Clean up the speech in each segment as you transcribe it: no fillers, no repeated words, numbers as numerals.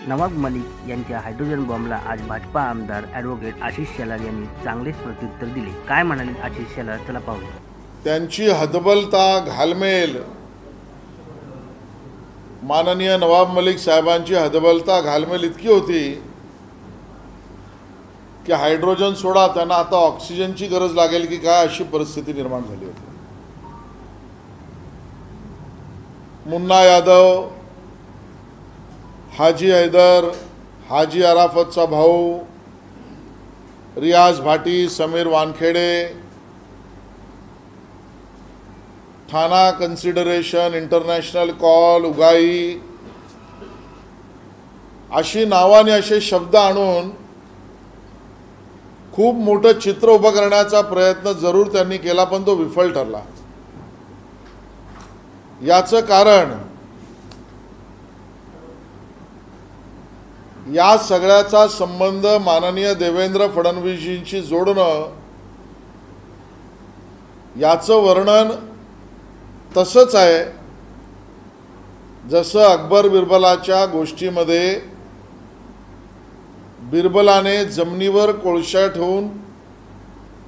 नवाब मलिक यांच्या हायड्रोजन बॉम्बला आज भाजपा आमदार ॲडव्होकेट आशिष शेलार यांनी चांगलेच प्रत्युत्तर दिले. काय म्हणाले आशिष शेलार, चला पाहूया. त्यांची हतबलता, घालमेल, माननीय नवाब मलिक साहेबांची हतबलता, घालमेल इतकी होती की हायड्रोजन सोडा, त्यांना आता ऑक्सिजनची गरज लागेल की काय अशी परिस्थिती निर्माण झाली होती. मुन्ना यादव, हाजी हैदर, हाजी अराफतचा भाऊ, रियाज भाटी, समीर वानखेडे, ठाणा कन्सिडरेशन, इंटरनॅशनल कॉल, उगाई अशी नावाने असे शब्द आणून खूप मोठं चित्र उभं करण्याचा प्रयत्न जरूर त्यांनी केला, पण तो विफल ठरला. याचं कारण या सगळ्याचा संबंध माननीय देवेंद्र फडणवीसजींशी जोडणं, याचं वर्णन तसंच आहे जसं अकबर बिरबलाच्या गोष्टीमध्ये बिरबलाने जमिनीवर कोळशा ठेवून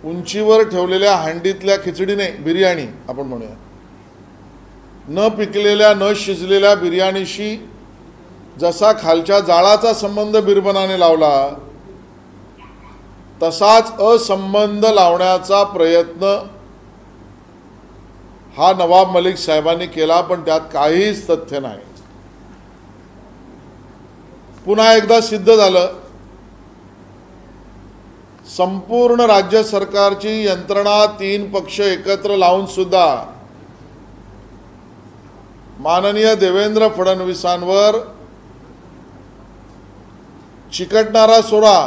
उंचीवर ठेवलेल्या हांडीतल्या खिचडीने, बिर्याणी आपण म्हणूया, न पिकलेल्या न शिजलेल्या बिर्याणीशी जसा खालच्या जाळाचा संबंध बिरबलाने लावला, तसाच असंबंध लावण्याचा प्रयत्न हा नवाब मलिक साहेबांनी केला, पण त्यात काहीच तथ्य नाही. पुन्हा एकदा सिद्ध झालं, संपूर्ण राज्य सरकारची यंत्रणा, 3 पक्ष एकत्र लावून सुद्धा माननीय देवेंद्र फडणवीसांवर चिकटणारा सोडा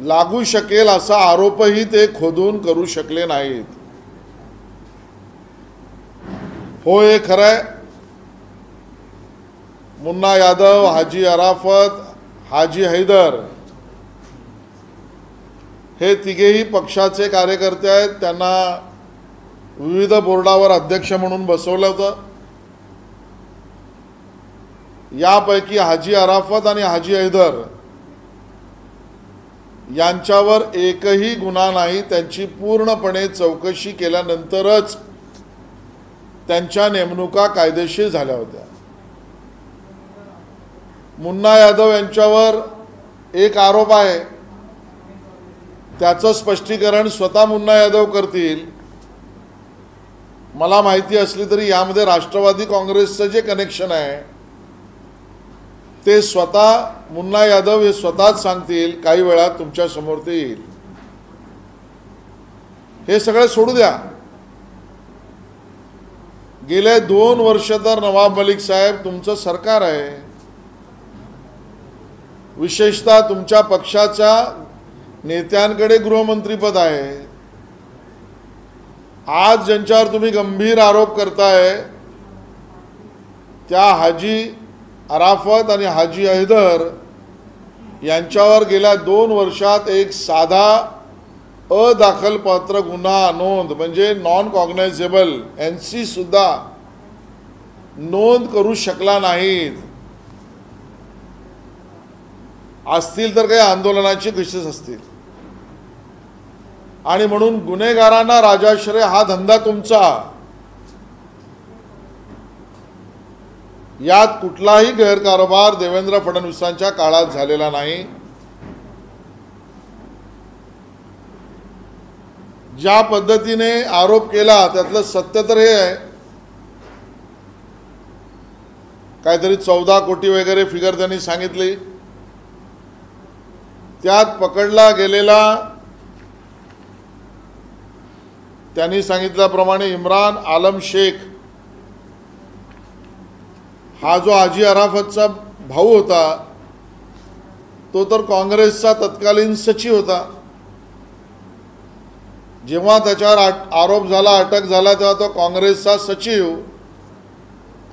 लागू शकेल असा आरोपही ते खोदून करू शकले नाहीत. हो, हे खरंय, मुन्ना यादव, हाजी अराफत, हाजी हैदर हे तिघेही पक्षाचे कार्यकर्ते आहेत. त्यांना विविध बोर्डावर अध्यक्ष म्हणून बसवलं होतं. यापैकी हाजी अराफत आणि हाजी हैदर यांच्यावर एकही गुन्हा नाही. त्यांची पूर्णपणे चौकशी केल्यानंतरच त्यांच्या नेमणुका कायदेशीर झाल्या होत्या. मुन्ना यादव यांच्यावर एक आरोप आहे, त्याचं स्पष्टीकरण स्वतः मुन्ना यादव करतील. मला माहिती असली तरी यामध्ये राष्ट्रवादी काँग्रेसचं जे कनेक्शन आहे ते स्वतः मुन्ना यादव हे स्वतःच सांगतील, काही वेळात तुमच्या समोर ते येईल. हे सगळं सोडू द्या. गेले 2 वर्ष तर नवाब मलिक साहेब तुमचं सरकार आहे, विशेषतः तुमच्या पक्षाच्या नेत्यांकडे गृहमंत्रीपद आहे. आज ज्यांच्यावर तुम्ही गंभीर आरोप करताय त्या हाजी अराफत आणि हाजी हैदर यांच्यावर गेल्या 2 वर्षात एक साधा अदाखलपात्र गुन्हा नोंद, म्हणजे नॉन कॉग्नायझेबल NC सुद्धा नोंद करू शकला नाहीत. असतील तर काही आंदोलनाची कशीच असतील. आणि म्हणून गुन्हेगारांना राजाश्रय हा धंदा तुमचा. यात कुठलाही गैरकारभार देवेंद्र फडणवीसांच्या काळात झालेला नाही. ज्या पद्धतीने आरोप केला त्यातलं सत्य तर हे आहे, काहीतरी 14 कोटी वगैरे फिगर त्यांनी सांगितली. त्यात पकडला गेलेला, त्यांनी सांगितल्याप्रमाणे इम्रान आलम शेख हा जो हाजी अराफतचा भाऊ होता तो तर काँग्रेसचा तत्कालीन सचिव होता. जेव्हा त्याच्यावर आरोप झाला, अटक झाला, तेव्हा तो काँग्रेसचा सचिव.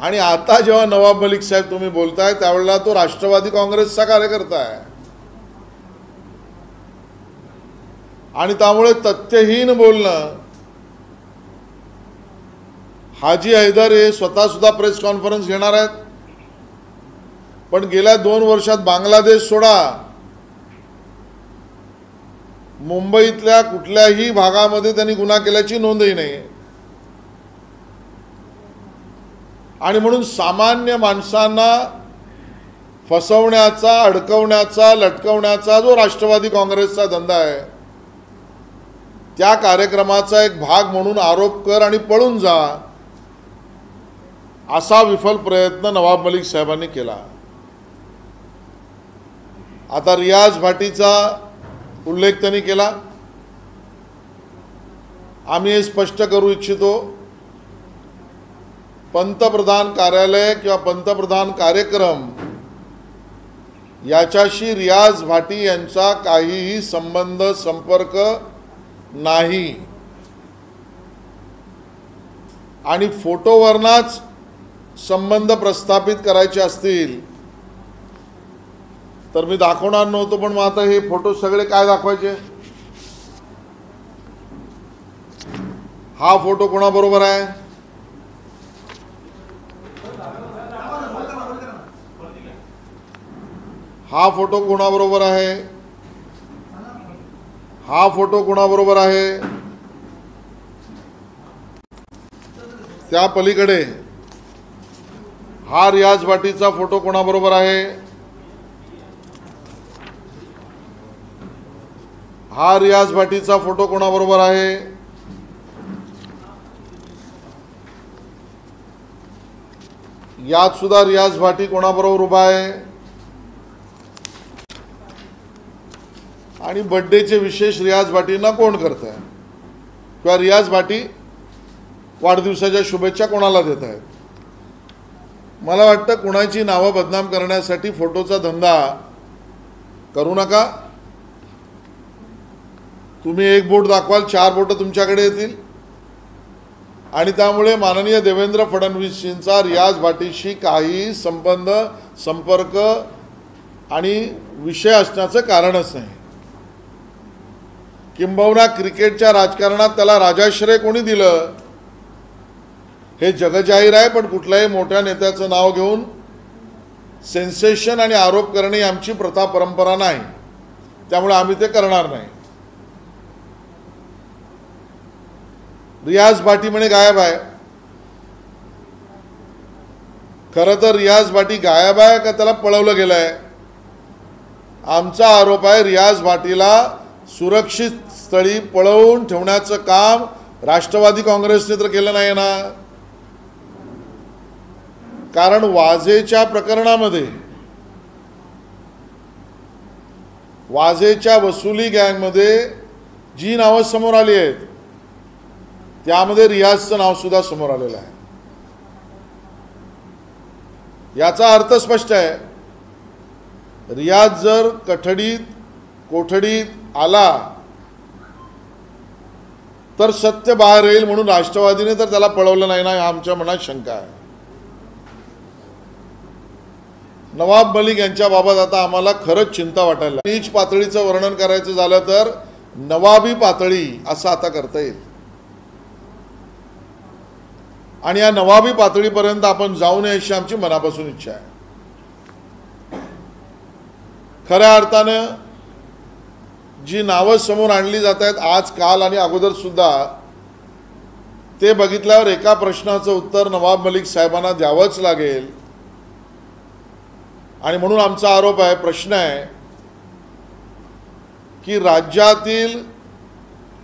आणि आता जेव्हा नवाब मलिक साहेब तुम्ही बोलताय त्यावेळेला तो राष्ट्रवादी काँग्रेसचा कार्यकर्ता आहे. आणि त्यामुळे तथ्यहीन बोलणं. हाजी हैदर हे स्वतः सुद्धा प्रेस कॉन्फरन्स घेणार आहेत. पण गेल्या 2 वर्षात बांगलादेश सोडा, मुंबईतल्या कुठल्याही भागामध्ये त्यांनी गुन्हा केल्याची नोंदही नाही. आणि म्हणून सामान्य माणसांना फसवण्याचा, अडकवण्याचा, लटकवण्याचा जो राष्ट्रवादी काँग्रेसचा धंदा आहे, त्या कार्यक्रमाचा एक भाग म्हणून आरोप कर आणि पळून जा, असा विफल प्रयत्न नवाब मलिक साहेबांनी केला. आता रियाज भाटीचा उल्लेख त्यांनी केला. आम्ही हे स्पष्ट करू इच्छितो, पंतप्रधान कार्यालय किंवा पंतप्रधान कार्यक्रम याच्याशी रियाज भाटी यांचा काहीही संबंध, संपर्क नाही. आणि फोटोवरनाच संबंध प्रस्थापित करायचे असतील तर मी दाखवणार नव्हतो, पण मग आता हे फोटो सगळे काय दाखवायचे? हा फोटो कोणाबरोबर आहे? हा फोटो कोणाबरोबर आहे? हा फोटो कोणाबरोबर आहे? त्या पलीकडे हा रियाज भाटीचा फोटो कोणाबरोबर आहे? हा रियाज भाटीचा फोटो कोणाबरोबर आहे? यात सुद्धा रियाज भाटी कोणाबरोबर उभा आहे? आणि बर्थडेचे विशेष रियाज भाटींना कोण करत आहे, किंवा रियाज भाटी वाढदिवसाच्या शुभेच्छा कोणाला देत आहेत? मला वाटतं कोणाची नावं बदनाम करण्यासाठी फोटोचा धंदा करू नका. तुम्ही एक बोट दाखवाल, 4 बोट तुमच्याकडे येतील. आणि त्यामुळे माननीय देवेंद्र फडणवीसजींचा रियाज भाटीशी काही संबंध, संपर्क आणि विषय असण्याचं कारणच नाही. किंबहुना क्रिकेटच्या राजकारणात त्याला राजाश्रय कोणी दिलं हे जगजाहीर आहे, पण कुठल्याही मोठ्या नेत्याचं नाव घेऊन सेन्सेशन आणि आरोप करणे ही आमची प्रथा परंपरा नाही, त्यामुळे आम्ही ते करणार नाही. रियाज भाटी म्हणे गायब आहे. खरं तर रियाज भाटी गायब आहे का त्याला पळवलं गेलं आहे? आमचा आरोप आहे रियाज भाटीला सुरक्षित स्थळी पळवून ठेवण्याचं काम राष्ट्रवादी काँग्रेसने तर केलं नाही ना. कारण वाझेच्या प्रकरणामध्ये, वाझेच्या वसुली गँगमध्ये जी नावं समोर आली आहेत त्यामध्ये रियाजचं नाव सुद्धा समोर आलेलं आहे. याचा अर्थ स्पष्ट आहे, रियाज जर कोठडीत आला तर सत्य बाहेर येईल, म्हणून राष्ट्रवादीने तर त्याला पळवलं नाही ना, आमच्या मनात शंका आहे. नवाब मलिक यांच्या बाबत आता आम्हाला खरंच चिंता वाटायला. नीच पातळीचं वर्णन करायचं झालं तर नवाबी पातळी असं आता करता येईल. आणि या नवाबी पातळीपर्यंत आपण जाऊ नये अशी आमची मनापासून इच्छा आहे. खऱ्या अर्थानं जी नावं समोर आणली जात आहेत आज, काल आणि अगोदर सुद्धा, ते बघितल्यावर एका प्रश्नाचं उत्तर नवाब मलिक साहेबांना द्यावंच लागेल. आणि म्हणून आमचा आरोप आहे, प्रश्न आहे की राज्यातील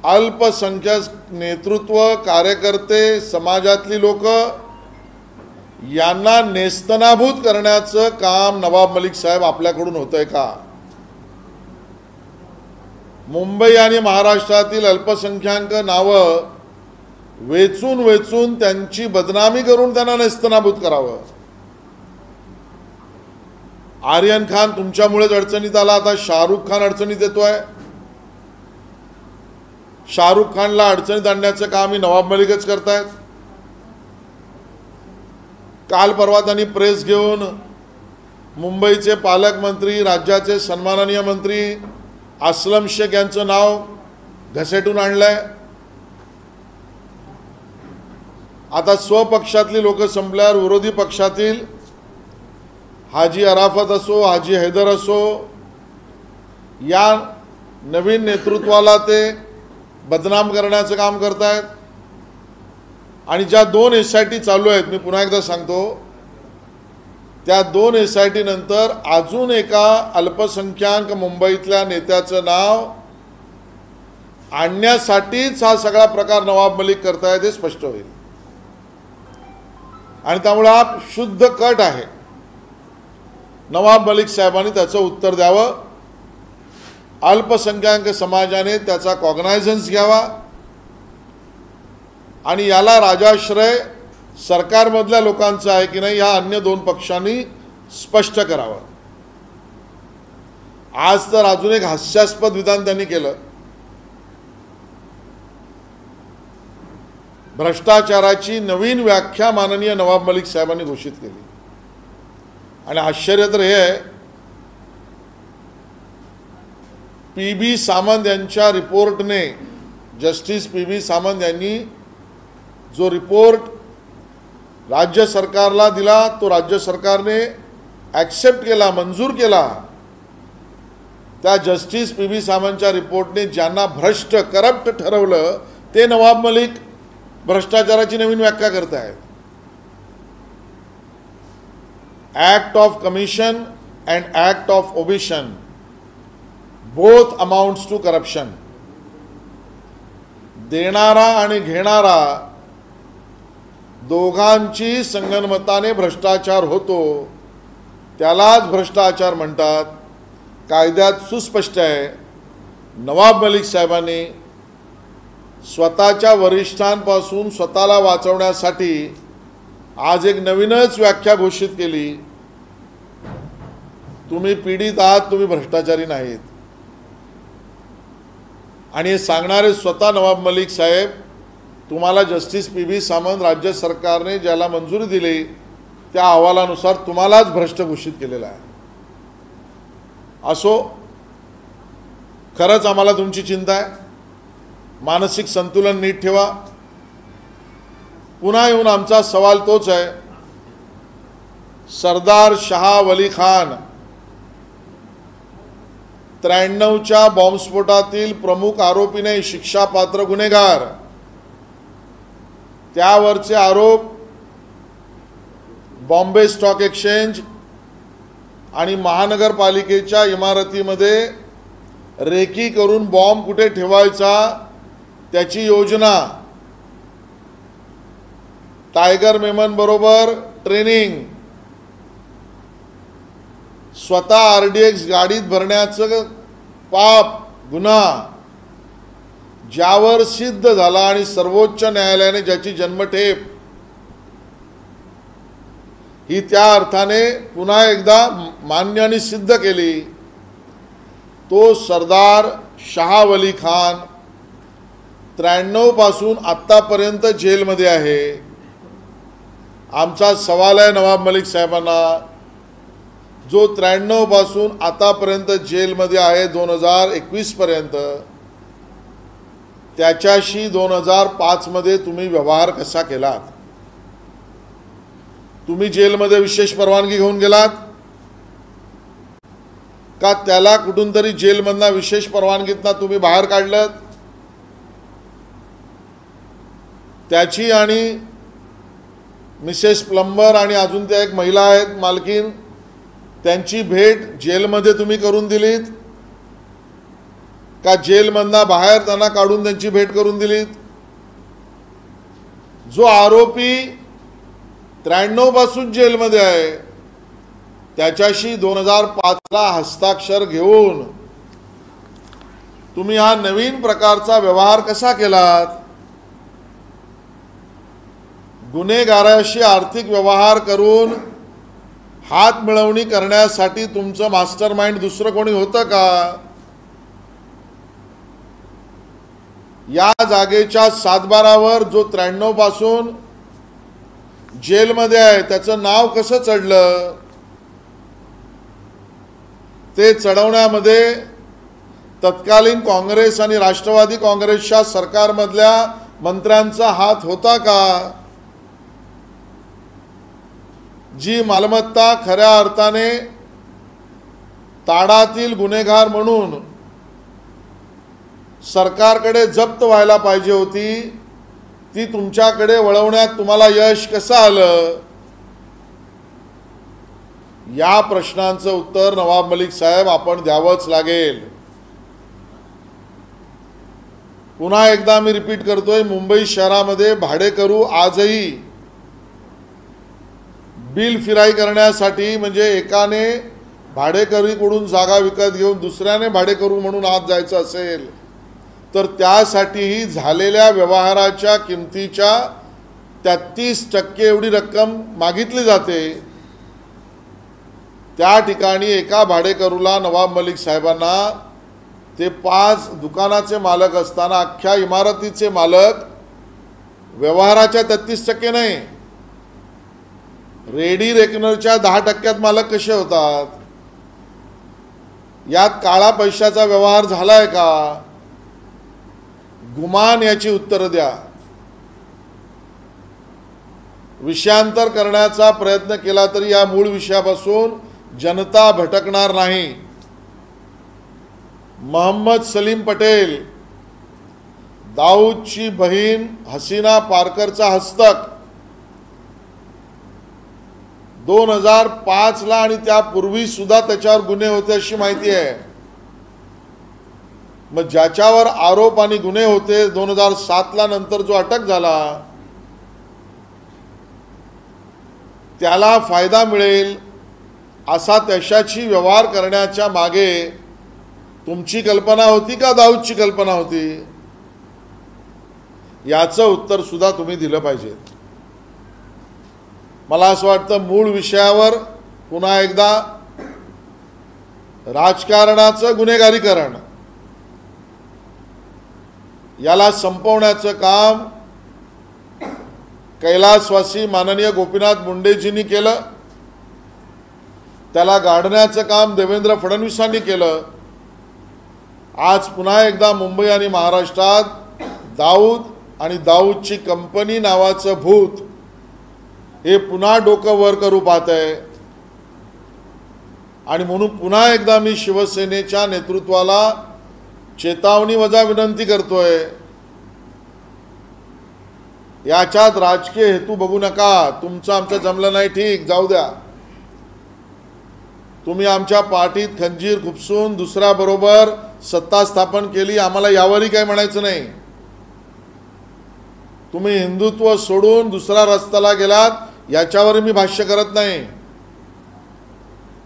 अल्पसंख्याक नेतृत्व, कार्यकर्ते, समाजातली लोक यांना नेस्तनाभूत करण्याचं काम नवाब मलिक साहेब आपल्याकडून होतंय का? मुंबई आणि महाराष्ट्रातील अल्पसंख्याक नावं वेचून वेचून त्यांची बदनामी करून त्यांना नेस्तनाभूत करावं. आर्यन खान तुमच्यामुळेच अडचणीत आला, आता शाहरुख खान अडचणीत येतोय. शाहरुख खानला अडचणीत आणण्याचं काम ही नवाब मलिकच करतायत. काल परवा त्यांनी प्रेस घेऊन मुंबईचे पालकमंत्री, राज्याचे सन्माननीय मंत्री अस्लम शेख यांचं नाव घसेटून आणलंय. आता स्वपक्षातली लोक संपल्यावर विरोधी पक्षातील हाजी अराफत असो, हाजी हैदर असो, या नवीन नेतृत्वाला ते बदनाम करण्याचं काम करतायत. आणि ज्या 2 SIT चालू आहेत, मी पुन्हा एकदा सांगतो, त्या 2 SIT नंतर अजून एका अल्पसंख्याक मुंबईतल्या नेत्याचं नाव आणण्यासाठीच हा सगळा प्रकार नवाब मलिक करतायत हे स्पष्ट होईल. आणि त्यामुळे हा शुद्ध कट आहे. नवाब मलिक साहेबांनी त्याचं उत्तर द्यावं, अल्पसंख्याक समाजाने त्याचा कॉग्नायझन्स घ्यावा आणि याला राजाश्रय सरकारमधल्या लोकांचा आहे की नाही, या अन्य 2 पक्षांनी स्पष्ट करावं. आज तर अजून एक हास्यास्पद विधान त्यांनी केलं. भ्रष्टाचाराची नवीन व्याख्या माननीय नवाब मलिक साहेबांनी घोषित केली. आणि आश्चर्य तर हे आहे, PB सामंत यांच्या रिपोर्टने, जस्टिस PB सामंत यांनी जो रिपोर्ट राज्य सरकारला दिला तो राज्य सरकारने ॲक्सेप्ट केला, मंजूर केला. त्या जस्टिस PB सामंतच्या रिपोर्टने ज्यांना भ्रष्ट, करप्ट ठरवलं ते नवाब मलिक भ्रष्टाचाराची नवीन व्याख्या करतायत. Act of commission and act of omission both amounts to corruption. देणारा आणि घेणारा दोघांची संगनमताने भ्रष्टाचार होतो, त्यालाच भ्रष्टाचार म्हणतात. कायद्यात सुस्पष्ट आहे. नवाब मलिक साहेबांनी स्वतःच्या वरिष्ठांपासून स्वतःला वाचवण्यासाठी आज एक नवीनच व्याख्या घोषित केली. तुम्ही पीडित आहात, तुम्ही भ्रष्टाचारी नाहीत. आणि हे सांगणारे स्वतः नवाब मलिक साहेब. तुम्हाला जस्टिस PB सामंत राज्य सरकारने ज्याला मंजुरी दिली त्या अहवालानुसार तुम्हालाच भ्रष्ट घोषित केलेला आहे. असो, खरंच आम्हाला तुमची चिंता आहे. मानसिक संतुलन नीट ठेवा. पुन्हा येऊन आमचा सवाल तोच आहे. सरदार शाह वली खान 93च्या बॉम्बस्फोटातील प्रमुख आरोपी नाही, शिक्षापात्र गुन्हेगार. त्यावरचे आरोप बॉम्बे स्टॉक एक्सचेंज आणि महानगरपालिकेच्या इमारतीमध्ये रेकी करून बॉम्ब कुठे ठेवायचा त्याची योजना, टायगर मेमन बरोबर ट्रेनिंग, स्वतः RDX गाडीत भरण्याचं पाप, गुन्हा ज्यावर सिद्ध झाला आणि सर्वोच्च न्यायालयाने ज्याची जन्मठेप ही त्या अर्थाने पुन्हा एकदा मान्य आणि सिद्ध केली. तो सरदार शाह वली खान 93 पासून आत्तापर्यंत जेलमध्ये आहे. आमचा सवाल आहे नवाब मलिक साहेबांना, जो 93 पासून आतापर्यंत जेलमध्ये आहे 2021 पर्यंत, त्याच्याशी 2005 मध्ये तुम्ही व्यवहार कसा केलात? तुम्ही जेलमध्ये विशेष परवानगी घेऊन गेलात का त्याला कुठून तरी जेलमधना विशेष परवानगीतनं तुम्ही बाहेर काढलं? त्याची आणि मिसेस प्लंबर आणि अजून त्या एक महिला आहेत मालकीन, त्यांची भेट जेलमध्ये तुम्ही करून दिलीत का जेलमधना बाहेर त्यांना काढून त्यांची भेट करून दिलीत? जो आरोपी 93 पासून जेलमध्ये आहे त्याच्याशी 2005 ला हस्ताक्षर घेऊन तुम्ही हा नवीन प्रकारचा व्यवहार कसा केलात? गुन्हेगाराशी आर्थिक व्यवहार करून हात मिळवणी करण्यासाठी तुमचं मास्टरमाइंड दुसरं कोणी होतं का? या जागेच्या 7/12 जो 93 पासून जेलमध्ये आहे त्याचं नाव कसं चढलं? ते चढवण्यामध्ये तत्कालीन काँग्रेस आणि राष्ट्रवादी काँग्रेसच्या सरकारमधल्या मंत्र्यांचा हात होता का? जी मालमत्ता खऱ्या अर्थाने ताडातील गुन्हेगार म्हणून सरकारकडे जप्त व्हायला पाहिजे होती, ती तुमच्याकडे वळवण्यात तुम्हाला यश कसं आलं? या प्रश्नांचं उत्तर नवाब मलिक साहेब आपण द्यावंच लागेल. पुन्हा एकदा मी रिपीट करतोय, मुंबई शहरामध्ये भाडेकरू आजही बिल फिराई करण्यासाठी, म्हणजे एकाने भाडेकरूकडून जागा विकत घेऊन दुसऱ्याने भाडेकरू म्हणून आत जायचं असेल तर त्यासाठीही झालेल्या व्यवहाराच्या किमतीच्या 33% एवढी रक्कम मागितली जाते. त्या ठिकाणी एका भाडेकरूला नवाब मलिक साहेबांना ते 5 दुकानाचे मालक असताना अख्ख्या इमारतीचे मालक व्यवहाराच्या 33% नाही, रेडी रेकनरच्या 10% मालक कसे होतात? यात काळा पैशाचा व्यवहार झालाय का? गुमान याची उत्तर द्या. विषयांतर करण्याचा प्रयत्न केला तरी या मूळ विषयापासून जनता भटकणार नाही. मोहम्मद सलीम पटेल, दाऊदची बहीण हसीना पारकरचा हस्तक 2005 ला आणि त्यापूर्वी सुद्धा त्याच्यावर गुन्हे होते अशी माहिती आहे. मग ज्याच्यावर आरोप आणि गुन्हे होते 2007 ला नंतर जो अटक झाला त्याला फायदा मिळेल असा त्याच्याशी व्यवहार करण्याच्या मागे तुमची कल्पना होती का दाऊदची कल्पना होती? याचं उत्तर सुद्धा तुम्ही दिलं पाहिजे. मला असं वाटतं मूळ विषयावर पुन्हा एकदा राजकारणाचं गुन्हेगारीकरण याला संपवण्याचं काम कैलासवासी माननीय गोपीनाथ मुंडेजींनी केलं, त्याला गाडण्याचं काम देवेंद्र फडणवीसांनी केलं. आज पुन्हा एकदा मुंबई आणि महाराष्ट्रात दाऊद आणि दाऊदची कंपनी नावाचं भूत हे पुन्हा डोकं वर करू पाहत आहे. आणि म्हणून पुन्हा एकदा मी शिवसेनेच्या नेतृत्वाला चेतावणी वजा विनंती करतोय, याच्यात राजकीय हेतू बघू नका. तुमचं आमचं जमलं नाही, ठीक, जाऊ द्या. तुम्ही आमच्या पाठीत खंजीर खुपसून दुसऱ्याबरोबर सत्ता स्थापन केली, आम्हाला यावरही काही म्हणायचं नाही. तुम्ही हिंदुत्व सोडून दुसऱ्या रस्त्याला गेलात याच्यावर मी भाष्य करत नाही.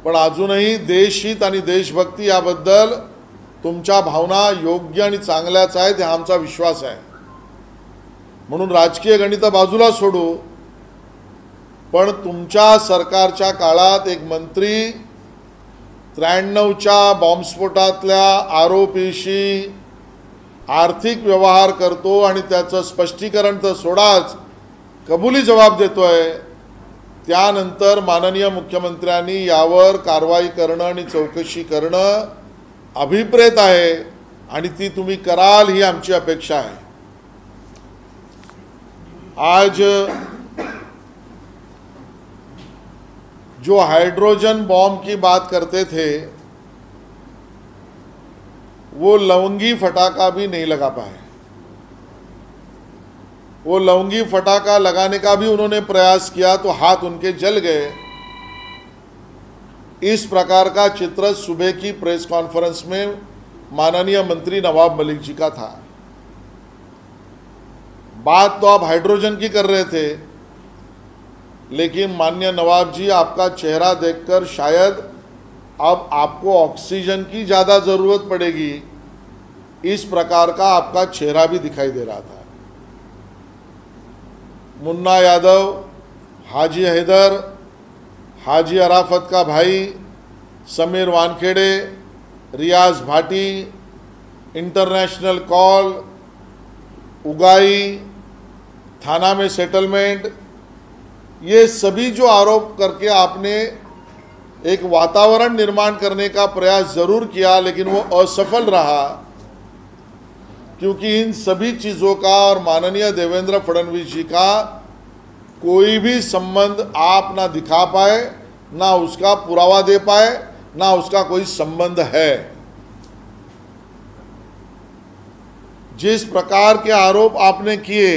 पण अजूनही देशहित आणि देशभक्ती याबद्दल तुमच्या भावना योग्य आणि चांगल्याच आहेत, हा आमचा विश्वास आहे. म्हणून राजकीय गणित बाजूला सोडू, पण तुमच्या सरकारच्या काळात एक मंत्री 93च्या बॉम्बस्फोटातल्या आरोपीशी आर्थिक व्यवहार करतो आणि त्याचं स्पष्टीकरण तर सोडाच, कबुली जबाब देतोय. त्यानंतर माननीय मुख्यमंत्र्यांनी यावर कारवाई करणं आणि चौकशी करणं अभिप्रेत आहे आणि ती तुम्ही कराल ही आमची अपेक्षा आहे. आज जो हाइड्रोजन बॉम्ब की बात करते थे वो लवंगी फटाका भी नहीं लगा पाए. वो लवंगी फटाका लगाने का भी उन्होंने प्रयास किया तो हाथ उनके जल गए. इस प्रकार का चित्र सुबह की प्रेस कॉन्फ्रेंस में माननीय मंत्री नवाब मलिक जी का था. बात तो आप हाइड्रोजन की कर रहे थे, लेकिन माननीय नवाब जी, आपका चेहरा देखकर शायद अब आपको ऑक्सीजन की ज़्यादा ज़रूरत पड़ेगी, इस प्रकार का आपका चेहरा भी दिखाई दे रहा था. मुन्ना यादव, हाजी हैदर, हाजी अराफत का भाई समीर वानखेड़े, रियाज भाटी, इंटरनेशनल कॉल, उगाई, थाना में सेटलमेंट, ये सभी जो आरोप करके आपने एक वातावरण निर्माण करने का प्रयास ज़रूर किया, लेकिन वो असफल रहा. क्योंकि इन सभी चीज़ों का और माननीय देवेंद्र फडणवीस जी का कोई भी संबंध आप ना दिखा पाए, ना उसका पुरावा दे पाए, ना उसका कोई संबंध है। जिस प्रकार के आरोप आपने किए,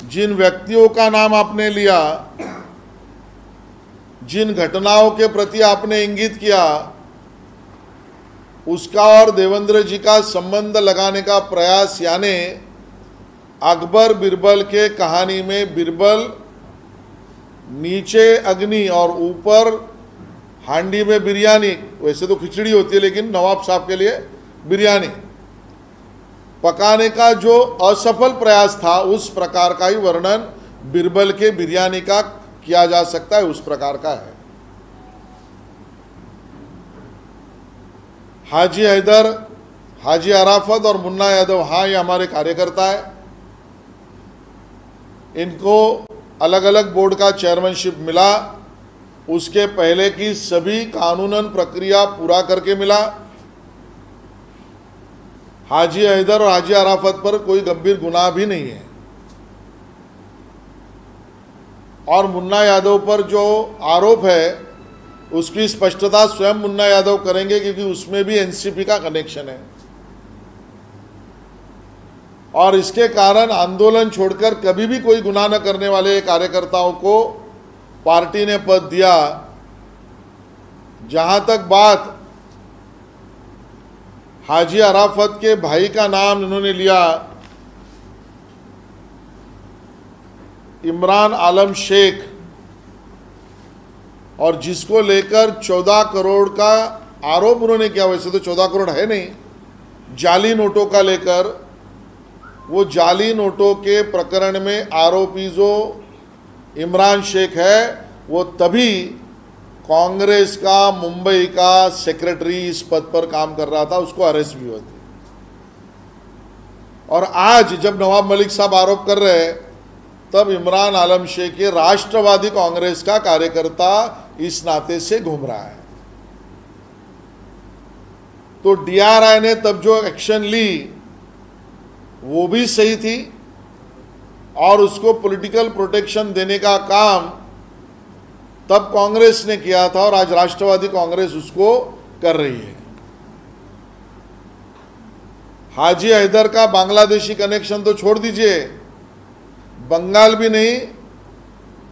जिन व्यक्तियों का नाम आपने लिया, जिन घटनाओं के प्रति आपने इंगित किया, उसका और देवेंद्र जी का संबंध लगाने का प्रयास, यानी अकबर बिरबल के कहानी में बिरबल नीचे अग्नि और ऊपर हांडी में बिरयानी, वैसे तो खिचड़ी होती है लेकिन नवाब साहब के लिए बिरयानी पकाने का जो असफल प्रयास था, उस प्रकार का ही वर्णन बिरबल के बिरयानी का किया जा सकता है, उस प्रकार का है। हाजी हैदर, हाजी अराफत और मुन्ना यादव, हाँ ये हमारे कार्यकर्ता है। इनको अलग अलग बोर्ड का चेयरमैनशिप मिला, उसके पहले की सभी कानूनन प्रक्रिया पूरा करके मिला। हाजी हैदर और हाजी अराफत पर कोई गंभीर गुनाह भी नहीं है, और मुन्ना यादव पर जो आरोप है उसकी स्पष्टता स्वयं मुन्ना यादव करेंगे, क्योंकि उसमें भी एनसीपी का कनेक्शन है। और इसके कारण आंदोलन छोड़कर कभी भी कोई गुनाह न करने वाले कार्यकर्ताओं को पार्टी ने पद दिया। जहां तक बात हाजी अराफत के भाई का नाम इन्होंने लिया, इमरान आलम शेख, और जिसको लेकर 14 करोड़ का आरोप उन्होंने किया, वैसे तो 14 करोड़ है नहीं, जाली नोटों का लेकर, वो जाली नोटों के प्रकरण में आरोपी जो इमरान शेख है, वो तभी कांग्रेस का मुंबई का सेक्रेटरी इस पद पर काम कर रहा था, उसको अरेस्ट भी हुआ था। और आज जब नवाब मलिक साहब आरोप कर रहे हैं, तब इमरान आलम शेख ये राष्ट्रवादी कांग्रेस का कार्यकर्ता इस नाते से घूम रहा है। तो डीआरआई ने तब जो एक्शन ली वो भी सही थी, और उसको पॉलिटिकल प्रोटेक्शन देने का काम तब कांग्रेस ने किया था, और आज राष्ट्रवादी कांग्रेस उसको कर रही है। हाजी हैदर का बांग्लादेशी कनेक्शन तो छोड़ दीजिए, बंगाल भी नहीं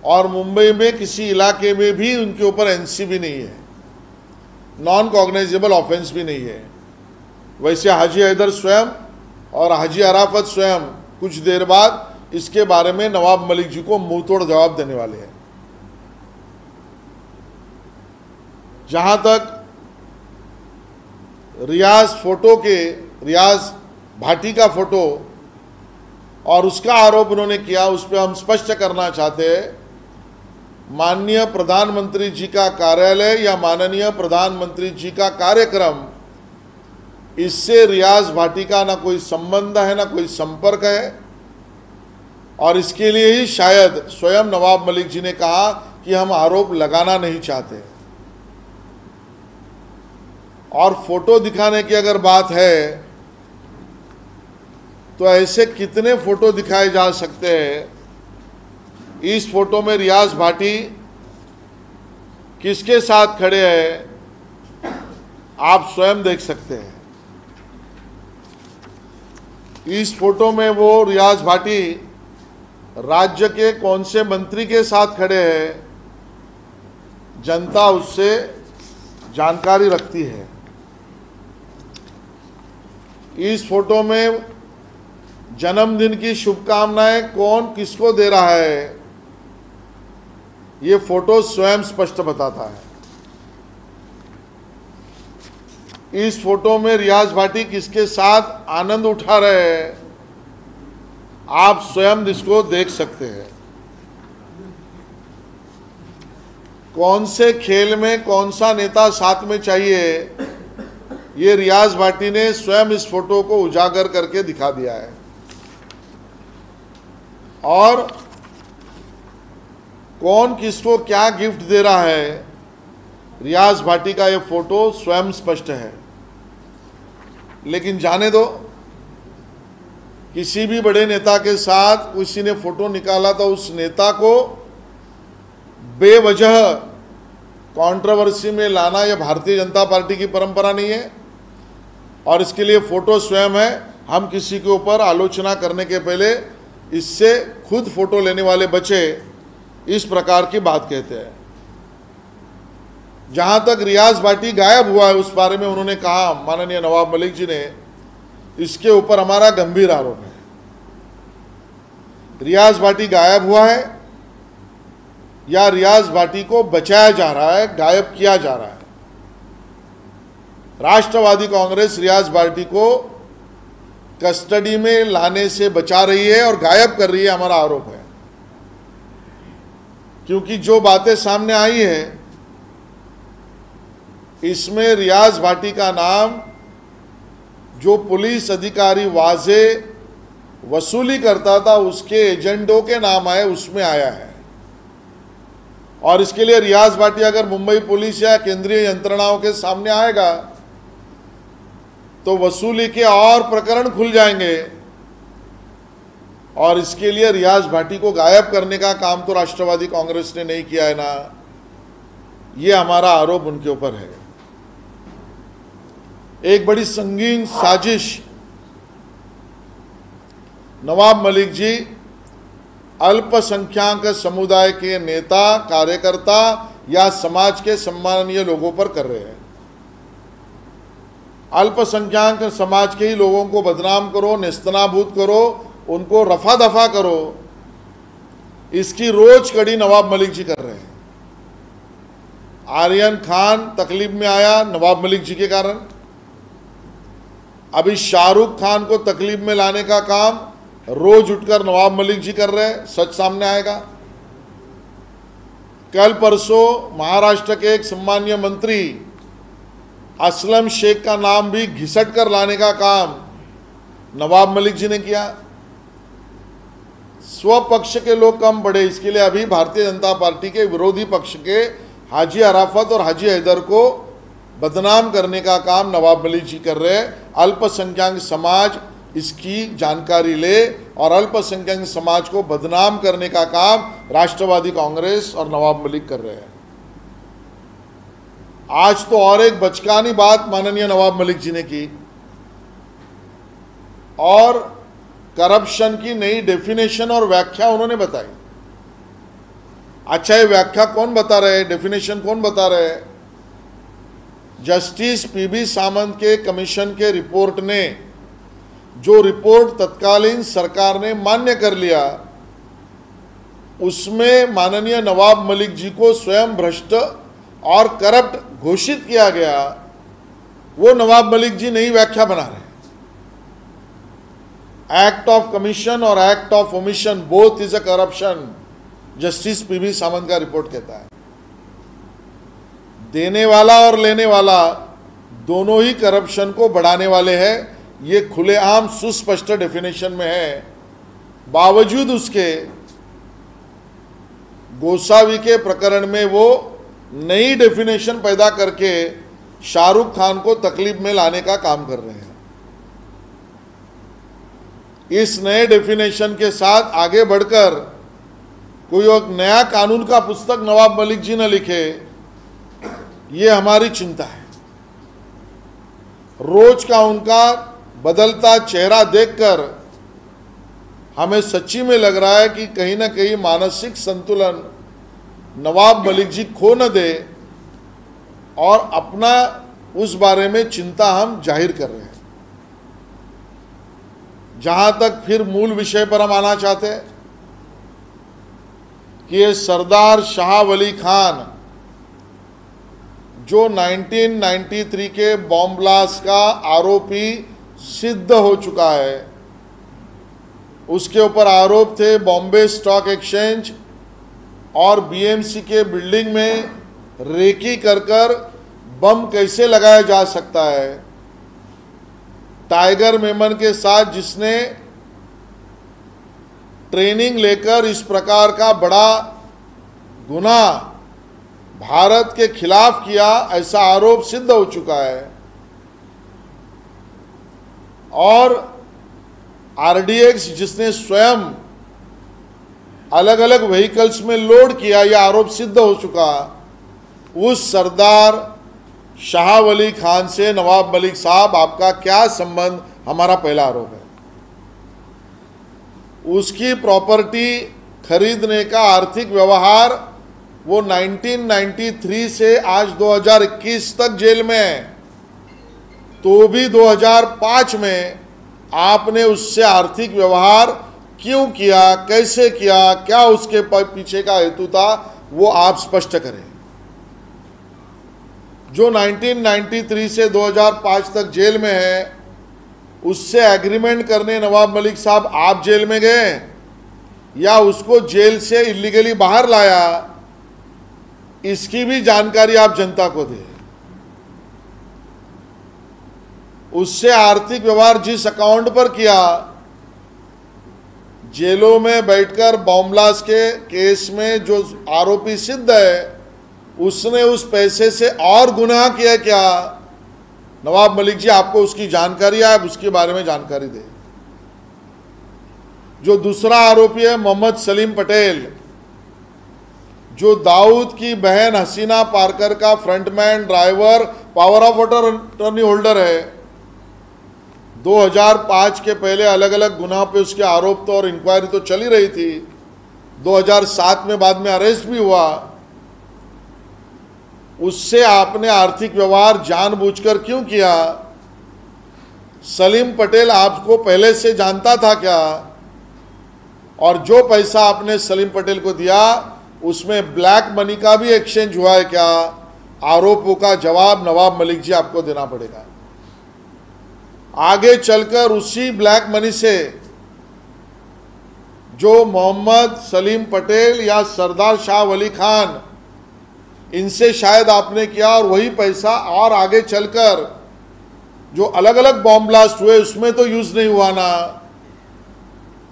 और मुंबई में किसी इलाके में भी उनके ऊपर एनसीबी नहीं है, नॉन कॉग्नाइजेबल ऑफेंस भी नहीं है। वैसे हाजी हैदर स्वयं और हाजी अराफत स्वयं कुछ देर बाद इसके बारे में नवाब मलिक जी को मुंह तोड़ जवाब देने वाले हैं। जहां तक रियाज भाटी का फोटो और उसका आरोप उन्होंने किया, उस पर हम स्पष्ट करना चाहते हैं, माननीय प्रधानमंत्री जी का कार्यालय या माननीय प्रधानमंत्री जी का कार्यक्रम, इससे रियाज भाटी का ना कोई संबंध है, ना कोई संपर्क है। और इसके लिए ही शायद स्वयं नवाब मलिक जी ने कहा कि हम आरोप लगाना नहीं चाहते। और फोटो दिखाने की अगर बात है तो ऐसे कितने फोटो दिखाए जा सकते हैं। इस फोटो में रियाज भाटी किसके साथ खड़े हैं आप स्वयं देख सकते हैं। इस फोटो में वो रियाज भाटी राज्य के कौन से मंत्री के साथ खड़े हैं, जनता उससे जानकारी रखती है। इस फोटो में जन्मदिन की शुभकामनाएं कौन किसको दे रहा है, ये फोटो स्वयं स्पष्ट बताता है। इस फोटो में रियाज भाटी किसके साथ आनंद उठा रहे हैं, आप स्वयं इसको देख सकते हैं। कौन से खेल में कौन सा नेता साथ में चाहिए, ये रियाज भाटी ने स्वयं इस फोटो को उजागर करके दिखा दिया है। और कौन किसको क्या गिफ्ट दे रहा है, रियाज भाटी का ये फोटो स्वयं स्पष्ट है। लेकिन जाने दो, किसी भी बड़े नेता के साथ किसी ने फोटो निकाला तो उस नेता को बेवजह कंट्रोवर्सी में लाना यह भारतीय जनता पार्टी की परंपरा नहीं है, और इसके लिए फोटो स्वयं है। हम किसी के ऊपर आलोचना करने के पहले इससे खुद फोटो लेने वाले बचे, इस प्रकार की बात कहते हैं। जहां तक रियाज भाटी गायब हुआ है उस बारे में उन्होंने कहा, माननीय नवाब मलिक जी ने, इसके ऊपर हमारा गंभीर आरोप है। रियाज भाटी गायब हुआ है या रियाज भाटी को बचाया जा रहा है, गायब किया जा रहा है। राष्ट्रवादी कांग्रेस रियाज भाटी को कस्टडी में लाने से बचा रही है और गायब कर रही है, हमारा आरोप है। क्योंकि जो बातें सामने आई है इसमें रियाज भाटी का नाम, जो पुलिस अधिकारी वाजे वसूली करता था उसके एजेंटों के नाम आए, उसमें आया है। और इसके लिए रियाज भाटी अगर मुंबई पुलिस या केंद्रीय यंत्रणाओं के सामने आएगा तो वसूली के और प्रकरण खुल जाएंगे, और इसके लिए रियाज भाटी को गायब करने का काम तो राष्ट्रवादी कांग्रेस ने नहीं किया है ना, ये हमारा आरोप उनके ऊपर है। एक बड़ी संगीन साजिश नवाब मलिक जी अल्पसंख्यक समुदाय के नेता, कार्यकर्ता या समाज के सम्माननीय लोगों पर कर रहे हैं। अल्पसंख्यक समाज के ही लोगों को बदनाम करो, नेस्तनाबूद करो, उनको रफा दफा करो, इसकी रोज कड़ी नवाब मलिक जी कर रहे हैं। आर्यन खान तकलीफ में आया नवाब मलिक जी के कारण, अभी शाहरुख खान को तकलीफ में लाने का काम रोज उठकर नवाब मलिक जी कर रहे हैं, सच सामने आएगा। कल परसों महाराष्ट्र के एक सम्मानीय मंत्री असलम शेख का नाम भी घिसट कर लाने का काम नवाब मलिक जी ने किया। स्वपक्ष के लोग कम पड़े, इसके लिए अभी भारतीय जनता पार्टी के विरोधी पक्ष के हाजी अराफत और हाजी हैदर को बदनाम करने का काम नवाब मलिक जी कर रहे हैं। अल्पसंख्यक समाज इसकी जानकारी ले और अल्पसंख्यक समाज को बदनाम करने का काम राष्ट्रवादी कांग्रेस और नवाब मलिक कर रहे हैं। आज तो और एक बचकानी बात माननीय नवाब मलिक जी ने की, और करप्शन की नई डेफिनेशन और व्याख्या उन्होंने बताई। अच्छा, ये व्याख्या कौन बता रहे हैं, डेफिनेशन कौन बता रहे हैं? जस्टिस पीबी सामंत के कमीशन के रिपोर्ट ने, जो रिपोर्ट तत्कालीन सरकार ने मान्य कर लिया, उसमें माननीय नवाब मलिक जी को स्वयं भ्रष्ट और करप्ट घोषित किया गया। वो नवाब मलिक जी नई व्याख्या बना रहे हैं। एक्ट ऑफ कमीशन और act of omission both is a corruption, justice PB Samant का रिपोर्ट कहता है। देने वाला और लेने वाला दोनों ही करप्शन को बढ़ाने वाले हैं, ये खुलेआम सुस्पष्ट डेफिनेशन में है। बावजूद उसके गोसावी के प्रकरण में वो नई डेफिनेशन पैदा करके शाहरुख खान को तकलीफ में लाने का काम कर रहे हैं। इस नए डेफिनेशन के साथ आगे बढ़कर कोई एक नया कानून का पुस्तक नवाब मलिक जी न लिखे, ये हमारी चिंता है। रोज का उनका बदलता चेहरा देखकर हमें सच्ची में लग रहा है कि कहीं ना कहीं मानसिक संतुलन नवाब मलिक जी खो न दे, और अपना उस बारे में चिंता हम जाहिर कर रहे हैं। जहां तक फिर मूल विषय पर हम आना चाहते हैं कि ये सरदार शाह वली खान, जो 1993 के बॉम्ब ब्लास्ट का आरोपी सिद्ध हो चुका है, उसके ऊपर आरोप थे बॉम्बे स्टॉक एक्सचेंज और बीएमसी के बिल्डिंग में रेकी कर बम कैसे लगाया जा सकता है। टाइगर मेमन के साथ जिसने ट्रेनिंग लेकर इस प्रकार का बड़ा गुनाह भारत के खिलाफ किया, ऐसा आरोप सिद्ध हो चुका है। और आरडीएक्स जिसने स्वयं अलग अलग व्हीकल्स में लोड किया, यह आरोप सिद्ध हो चुका, उस सरदार शाह वली खान से नवाब मलिक साहब आपका क्या संबंध, हमारा पहला आरोप है। उसकी प्रॉपर्टी खरीदने का आर्थिक व्यवहार वो 1993 से आज 2021 तक जेल में है, तो भी 2005 में आपने उससे आर्थिक व्यवहार क्यों किया, कैसे किया, क्या उसके पीछे का हेतु था, वो आप स्पष्ट करें। जो 1993 से 2005 तक जेल में है, उससे एग्रीमेंट करने नवाब मलिक साहब आप जेल में गए या उसको जेल से इलीगली बाहर लाया, इसकी भी जानकारी आप जनता को दें। उससे आर्थिक व्यवहार जिस अकाउंट पर किया, जेलों में बैठकर बॉम्ब ब्लास्ट के केस में जो आरोपी सिद्ध है, उसने उस पैसे से और गुनाह किया क्या, नवाब मलिक जी आपको उसकी जानकारी है, आप उसके बारे में जानकारी दें। जो दूसरा आरोपी है मोहम्मद सलीम पटेल, जो दाऊद की बहन हसीना पारकर का frontman, driver, power of attorney holder है, 2005 के पहले अलग अलग गुनाह पे उसके आरोप तो और इंक्वायरी तो चली रही थी, 2007 में बाद में अरेस्ट भी हुआ। उससे आपने आर्थिक व्यवहार जानबूझकर क्यों किया? सलीम पटेल आपको पहले से जानता था क्या? और जो पैसा आपने सलीम पटेल को दिया, उसमें ब्लैक मनी का भी एक्सचेंज हुआ है क्या? आरोपों का जवाब नवाब मलिक जी आपको देना पड़ेगा। आगे चलकर उसी ब्लैक मनी से जो मोहम्मद सलीम पटेल या सरदार शाह वली खान, इनसे शायद आपने किया, और वही पैसा और आगे चलकर जो अलग अलग बॉम्ब ब्लास्ट हुए उसमें तो यूज नहीं हुआ ना।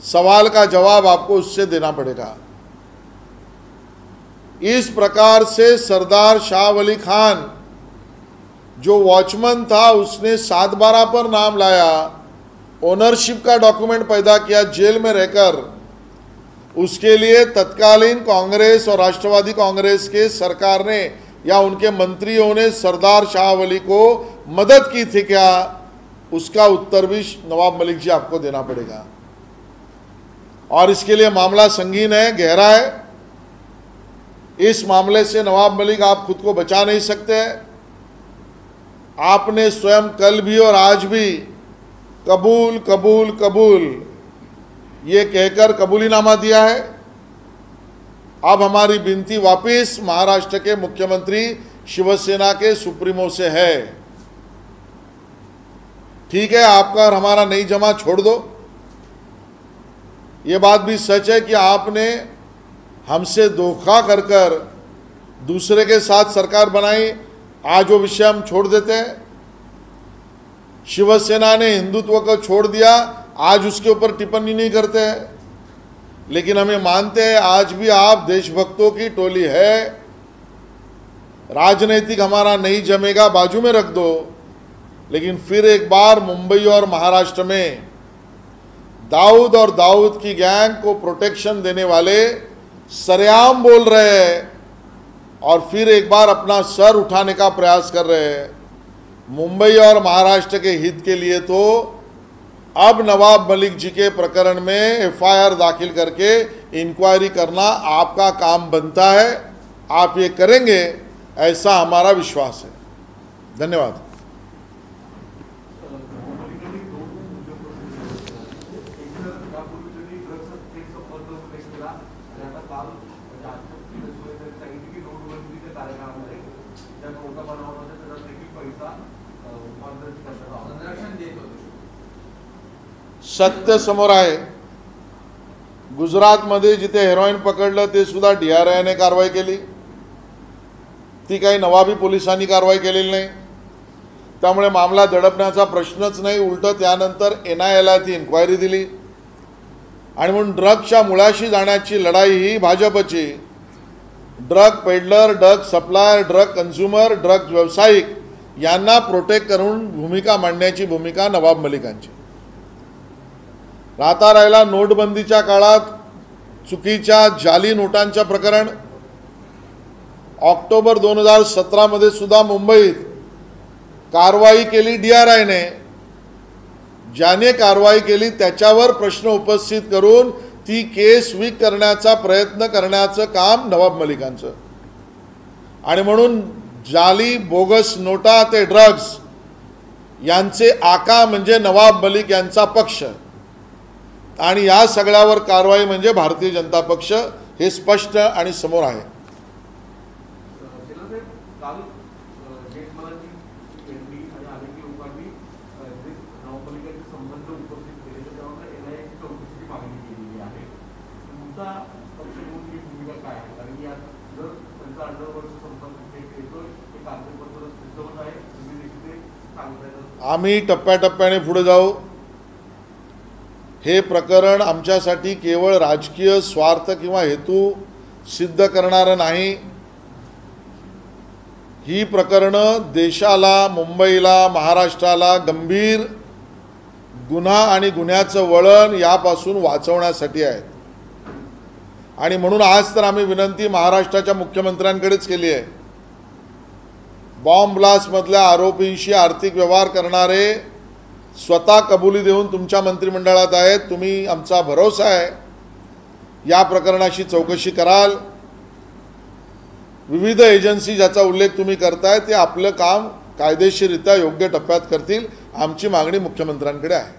सवाल का जवाब आपको उससे देना पड़ेगा। इस प्रकार से सरदार शाह वली खान जो वॉचमैन था, उसने 7/12 पर नाम लाया, ओनरशिप का डॉक्यूमेंट पैदा किया जेल में रहकर। उसके लिए तत्कालीन कांग्रेस और राष्ट्रवादी कांग्रेस के सरकार ने या उनके मंत्रियों ने सरदार शाह वली को मदद की थी क्या? उसका उत्तर भी नवाब मलिक जी आपको देना पड़ेगा। और इसके लिए मामला संगीन है, गहरा है। इस मामले से नवाब मलिक आप खुद को बचा नहीं सकते। आपने स्वयं कल भी और आज भी कबूल कबूल कबूल ये कहकर कबूलीनामा दिया है। अब हमारी विनती वापिस महाराष्ट्र के मुख्यमंत्री शिवसेना के सुप्रीमो से है, ठीक है, आपका और हमारा नहीं जमा, छोड़ दो। ये बात भी सच है कि आपने हमसे धोखा कर कर दूसरे के साथ सरकार बनाई। आज वो विषय हम छोड़ देते हैं। शिवसेना ने हिंदुत्व को छोड़ दिया, आज उसके ऊपर टिप्पणी नहीं करते हैं, लेकिन हमें मानते हैं आज भी आप देशभक्तों की टोली है। राजनीतिक हमारा नहीं जमेगा, बाजू में रख दो, लेकिन फिर एक बार मुंबई और महाराष्ट्र में दाऊद और दाऊद की गैंग को प्रोटेक्शन देने वाले सरेआम बोल रहे हैं और फिर एक बार अपना सर उठाने का प्रयास कर रहे हैं। मुंबई और महाराष्ट्र के हित के लिए तो अब नवाब मलिक जी के प्रकरण में एफआईआर दाखिल करके इंक्वायरी करना आपका काम बनता है। आप ये करेंगे, ऐसा हमारा विश्वास है। धन्यवाद। सत्य समोर आहे। गुजरातमध्ये जिथे हेरोईन पकडलं ते सुद्धा DRIने कारवाई केली, ती काही नवाबी पोलिसांनी कारवाई केलेली नाही। त्यामुळे मामला दडपण्याचा प्रश्नच नाही, उलट त्यानंतर NIAला ती इन्क्वायरी दिली। आणि म्हणून ड्रगच्या मुळाशी जाण्याची लढाई ही भाजपची, drug peddler, drug supplier, drug consumer, drug व्यावसायिक यांना प्रोटेक्ट करून भूमिका मांडण्याची भूमिका नवाब मलिकांची। राहता राहिला नोटबंदीच्या काळात चुकीच्या जाली नोटांच्या प्रकरण, ऑक्टोबर 2017 मध्ये सुद्धा मुंबईत कारवाई केली DRIने, ज्याने कारवाई केली त्याच्यावर प्रश्न उपस्थित करून ती केस वीक करण्याचा प्रयत्न करण्याचं काम नवाब मलिकांचं. आणि म्हणून जाली बोगस नोटा ते ड्रग्ज यांचे आका म्हणजे नवाब मलिक यांचा पक्ष, आणि या सगळ्यावर कारवाई म्हणजे भारतीय जनता पक्ष, हे स्पष्ट आणि समोर आहे. आम्ही टप्प्याटप्प्याने पुढे जाऊ. हे प्रकरण आमच्यासाठी केवळ राजकीय स्वार्थ किंवा हेतू सिद्ध करणारं नाही. ही प्रकरणं देशाला, मुंबईला, महाराष्ट्राला गंभीर गुन्हा आणि गुन्ह्याचं वळण यापासून वाचवण्यासाठी आहेत. आणि म्हणून आज तर आम्ही विनंती महाराष्ट्राच्या मुख्यमंत्र्यांकडेच केली आहे. बॉम्ब ब्लास्टमधल्या आरोपींशी आर्थिक व्यवहार करणारे स्वतः कबुली देऊन तुमच्या मंत्रिमंडळात आहेत. तुम्ही, आमचा भरोसा आहे, या प्रकरणाची चौकशी कराल. विविध एजन्सी ज्याचा उल्लेख तुम्ही करताय ते आपलं काम कायदेशीररित्या योग्य टप्प्यात करतील. आमची मागणी मुख्यमंत्र्यांकडे आहे.